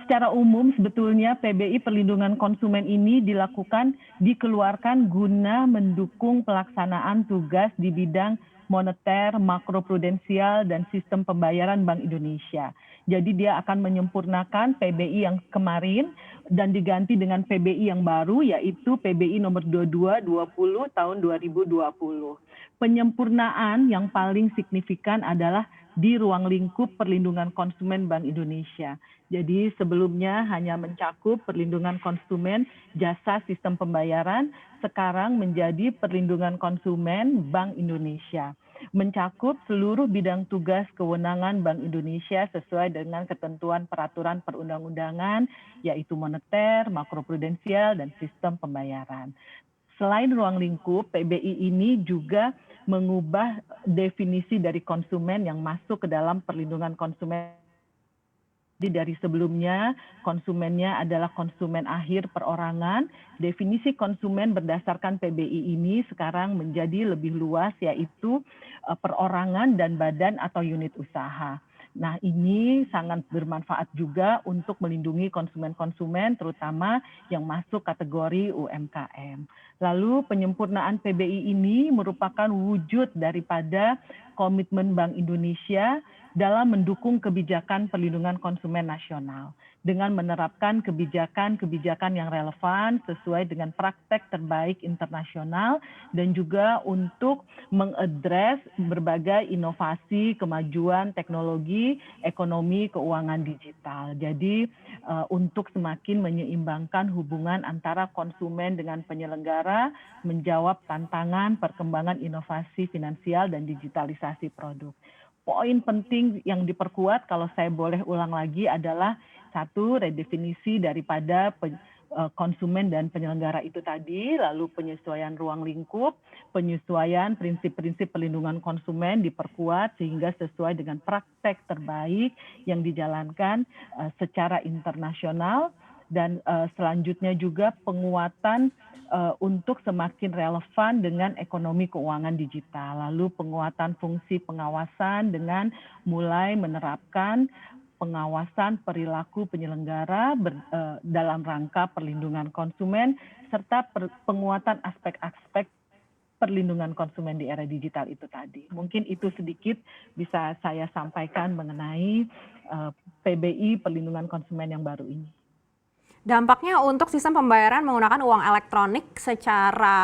Secara umum sebetulnya PBI Perlindungan Konsumen ini dikeluarkan guna mendukung pelaksanaan tugas di bidang moneter, makroprudensial, dan sistem pembayaran Bank Indonesia. Jadi dia akan menyempurnakan PBI yang kemarin dan diganti dengan PBI yang baru, yaitu PBI nomor 22/20 tahun 2020. Penyempurnaan yang paling signifikan adalah di ruang lingkup perlindungan konsumen Bank Indonesia. Jadi sebelumnya hanya mencakup perlindungan konsumen jasa sistem pembayaran, sekarang menjadi perlindungan konsumen Bank Indonesia. Mencakup seluruh bidang tugas kewenangan Bank Indonesia sesuai dengan ketentuan peraturan perundang-undangan, yaitu moneter, makroprudensial, dan sistem pembayaran. Selain ruang lingkup, PBI ini juga mengubah definisi dari konsumen yang masuk ke dalam perlindungan konsumen. Jadi dari sebelumnya konsumennya adalah konsumen akhir perorangan, definisi konsumen berdasarkan PBI ini sekarang menjadi lebih luas, yaitu perorangan dan badan atau unit usaha. Nah, ini sangat bermanfaat juga untuk melindungi konsumen-konsumen terutama yang masuk kategori UMKM. Lalu penyempurnaan PBI ini merupakan wujud daripada komitmen Bank Indonesia dalam mendukung kebijakan perlindungan konsumen nasional dengan menerapkan kebijakan-kebijakan yang relevan sesuai dengan praktek terbaik internasional dan juga untuk mengadres berbagai inovasi, kemajuan teknologi, ekonomi, keuangan digital. Jadi untuk semakin menyeimbangkan hubungan antara konsumen dengan penyelenggara, menjawab tantangan perkembangan inovasi finansial dan digitalisasi produk. Poin penting yang diperkuat kalau saya boleh ulang lagi adalah satu, redefinisi daripada konsumen dan penyelenggara itu tadi, lalu penyesuaian ruang lingkup, penyesuaian prinsip-prinsip perlindungan konsumen diperkuat sehingga sesuai dengan praktek terbaik yang dijalankan secara internasional, dan selanjutnya juga penguatan untuk semakin relevan dengan ekonomi keuangan digital. Lalu penguatan fungsi pengawasan dengan mulai menerapkan pengawasan perilaku penyelenggara dalam rangka perlindungan konsumen, serta penguatan aspek-aspek perlindungan konsumen di era digital itu tadi. Mungkin itu sedikit bisa saya sampaikan mengenai PBI Perlindungan Konsumen yang baru ini. Dampaknya untuk sistem pembayaran menggunakan uang elektronik secara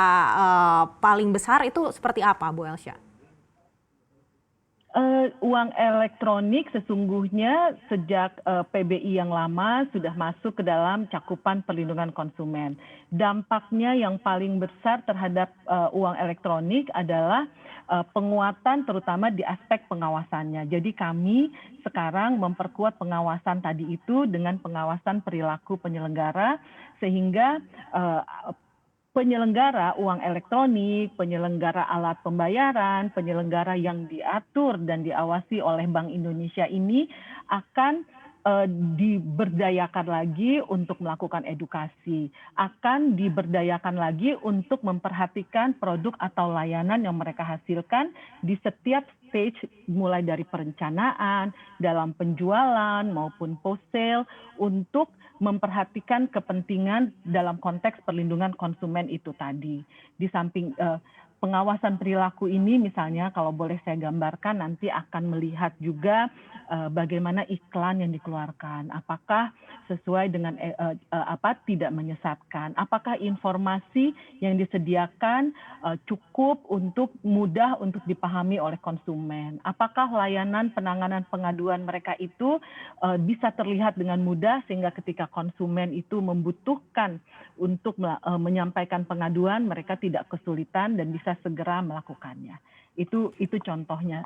paling besar itu seperti apa, Bu Elsya? Uang elektronik sesungguhnya sejak PBI yang lama sudah masuk ke dalam cakupan perlindungan konsumen. Dampaknya yang paling besar terhadap uang elektronik adalah penguatan terutama di aspek pengawasannya. Jadi kami sekarang memperkuat pengawasan tadi itu dengan pengawasan perilaku penyelenggara sehingga penyelenggara uang elektronik, penyelenggara alat pembayaran, penyelenggara yang diatur dan diawasi oleh Bank Indonesia ini akan diberdayakan lagi untuk melakukan edukasi, akan diberdayakan lagi untuk memperhatikan produk atau layanan yang mereka hasilkan di setiap stage, mulai dari perencanaan, dalam penjualan maupun post sale, untuk memperhatikan kepentingan dalam konteks perlindungan konsumen itu tadi. Di samping pengawasan perilaku ini misalnya kalau boleh saya gambarkan nanti akan melihat juga bagaimana iklan yang dikeluarkan, apakah sesuai dengan tidak menyesatkan, apakah informasi yang disediakan cukup untuk mudah untuk dipahami oleh konsumen, apakah layanan penanganan pengaduan mereka itu bisa terlihat dengan mudah sehingga ketika konsumen itu membutuhkan untuk menyampaikan pengaduan mereka tidak kesulitan dan bisa segera melakukannya. Itu contohnya